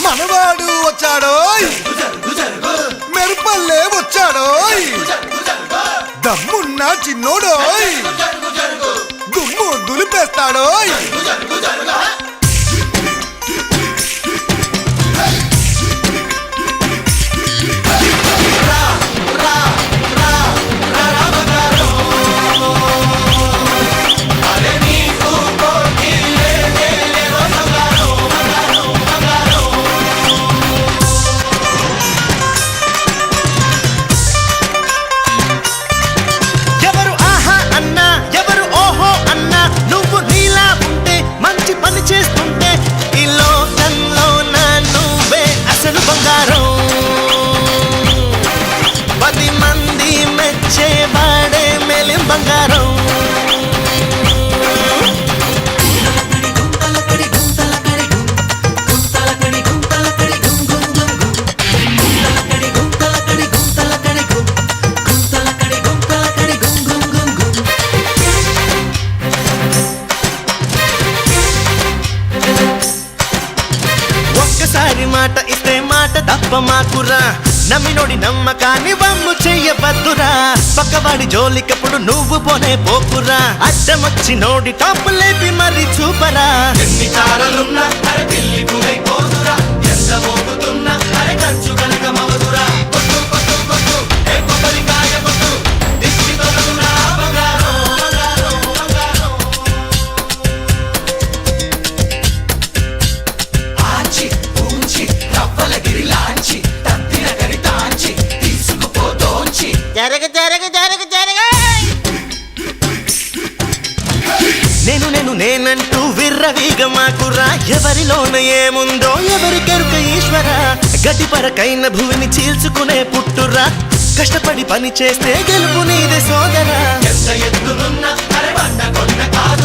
మనవాడు వచ్చాడో మెరుపల్లే వచ్చాడో దమ్మున్న చిన్నోడో దుమ్ము దులిపేస్తాడో మాట ఇస్తే మాట తప్ప మాకురా నమ్మినోడి నమ్మకాన్ని వమ్ము చెయ్యవద్దురా పక్కవాడి జోలికప్పుడు నువ్వు పోనే పోకురా అడ్డమొచ్చి నోడి టాప్ లేపి మరి చూపరా ఎన్ని చారలున్నా అరే పిల్లి పులై పోదురా ఎంత మోగుతున్నా అరే కంచు కనుక మవదురా కొట్టు కొట్టు కొట్టు ఏ కొబ్బరికాయ కొట్టు దిష్టి తొలగురా బంగారం బంగారం బంగారం ఆచి పూంచి రవ్వలగిరి లాంచి తత్తిన కరితాంచి తీసుకుపోతోంచి జరగ జరగ జరగ జరగ నేను నేనంటూ విర్రవీగ మాకురా ఎవరిలోన ఏముందో ఎవరికెరుక ఈశ్వర గడ్డి పరకైన భూమిని చీల్చుకునే పుట్టురా కష్టపడి పని చేస్తే గెలుపు నీదే సోదరా ఎంత ఎత్తులున్నా అరే బండ కొండ కాదు